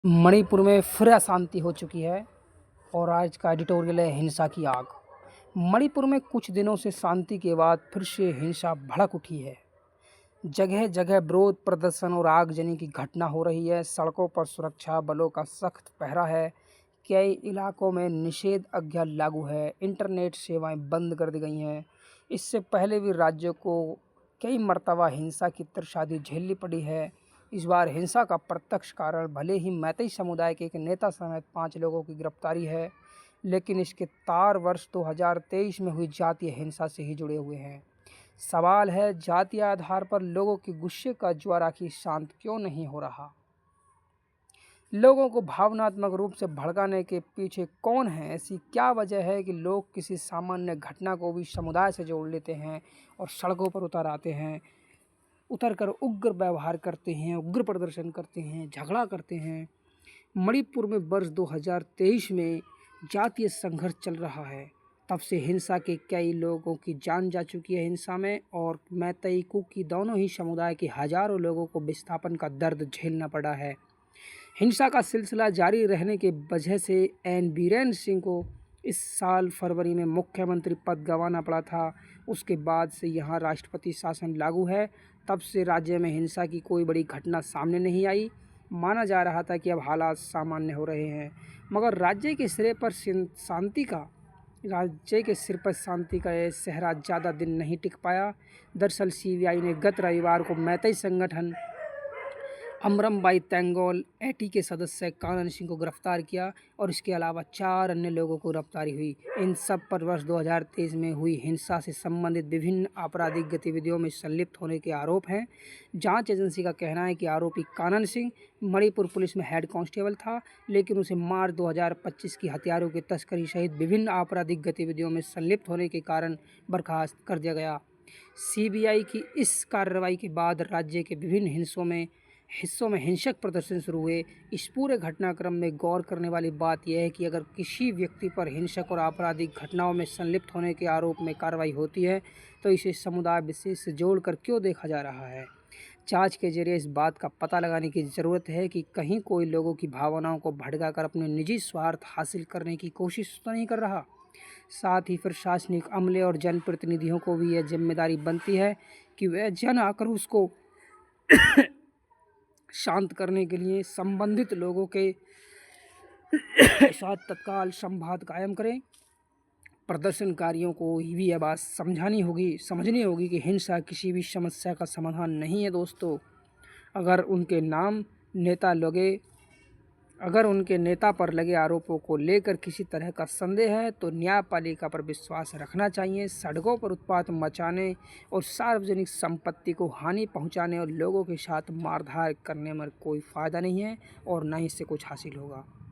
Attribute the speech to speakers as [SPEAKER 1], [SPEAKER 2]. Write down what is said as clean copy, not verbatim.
[SPEAKER 1] मणिपुर में फिर अशांति हो चुकी है और आज का एडिटोरियल है हिंसा की आग। मणिपुर में कुछ दिनों से शांति के बाद फिर से हिंसा भड़क उठी है। जगह जगह विरोध प्रदर्शन और आगजनी की घटना हो रही है। सड़कों पर सुरक्षा बलों का सख्त पहरा है। कई इलाकों में निषेधाज्ञा लागू है। इंटरनेट सेवाएं बंद कर दी गई हैं। इससे पहले भी राज्यों को कई मर्तबा हिंसा की त्रशादी झेलनी पड़ी है। इस बार हिंसा का प्रत्यक्ष कारण भले ही मैतेई समुदाय के एक नेता समेत 5 लोगों की गिरफ्तारी है, लेकिन इसके तार वर्ष 2023 में हुई जातीय हिंसा से ही जुड़े हुए हैं। सवाल है, जातीय आधार पर लोगों के गुस्से का ज्वार आखिर शांत क्यों नहीं हो रहा? लोगों को भावनात्मक रूप से भड़काने के पीछे कौन है? ऐसी क्या वजह है कि लोग किसी सामान्य घटना को भी समुदाय से जोड़ लेते हैं और सड़कों पर उतर आते हैं, उतरकर उग्र व्यवहार करते हैं, उग्र प्रदर्शन करते हैं, झगड़ा करते हैं? मणिपुर में वर्ष 2023 में जातीय संघर्ष चल रहा है। तब से हिंसा के कई लोगों की जान जा चुकी है हिंसा में, और मैतेई कुकी दोनों ही समुदाय के हजारों लोगों को विस्थापन का दर्द झेलना पड़ा है। हिंसा का सिलसिला जारी रहने के वजह से एन बीरेन सिंह को इस साल फरवरी में मुख्यमंत्री पद गंवाना पड़ा था। उसके बाद से यहाँ राष्ट्रपति शासन लागू है। तब से राज्य में हिंसा की कोई बड़ी घटना सामने नहीं आई। माना जा रहा था कि अब हालात सामान्य हो रहे हैं, मगर राज्य के सिर पर शांति का यह सेहरा ज़्यादा दिन नहीं टिक पाया। दरअसल सीबीआई ने गत रविवार को मैतेई संगठन अमरमबाई तेंगोल एटी के सदस्य कानन सिंह को गिरफ्तार किया और इसके अलावा 4 अन्य लोगों को गिरफ्तारी हुई। इन सब पर वर्ष 2023 में हुई हिंसा से संबंधित विभिन्न आपराधिक गतिविधियों में संलिप्त होने के आरोप हैं। जांच एजेंसी का कहना है कि आरोपी कानन सिंह मणिपुर पुलिस में हेड कांस्टेबल था, लेकिन उसे मार्च 2025 की हथियारों की तस्करी सहित विभिन्न आपराधिक गतिविधियों में संलिप्त होने के कारण बर्खास्त कर दिया गया। सीबीआई की इस कार्रवाई के बाद राज्य के विभिन्न हिस्सों में हिंसक प्रदर्शन शुरू हुए। इस पूरे घटनाक्रम में गौर करने वाली बात यह है कि अगर किसी व्यक्ति पर हिंसक और आपराधिक घटनाओं में संलिप्त होने के आरोप में कार्रवाई होती है, तो इसे समुदाय विशेष से जोड़कर क्यों देखा जा रहा है? जांच के जरिए इस बात का पता लगाने की ज़रूरत है कि कहीं कोई लोगों की भावनाओं को भड़काकर अपने निजी स्वार्थ हासिल करने की कोशिश तो नहीं कर रहा। साथ ही प्रशासनिक अमले और जनप्रतिनिधियों को भी यह जिम्मेदारी बनती है कि वह जन आक्रोश को शांत करने के लिए संबंधित लोगों के साथ तत्काल संवाद कायम करें। प्रदर्शनकारियों को भी यह बात समझनी होगी कि हिंसा किसी भी समस्या का समाधान नहीं है दोस्तों। अगर उनके नेता पर लगे आरोपों को लेकर किसी तरह का संदेह है तो न्यायपालिका पर विश्वास रखना चाहिए। सड़कों पर उत्पात मचाने और सार्वजनिक संपत्ति को हानि पहुंचाने और लोगों के साथ मारधाड़ करने में कोई फ़ायदा नहीं है और न ही इससे कुछ हासिल होगा।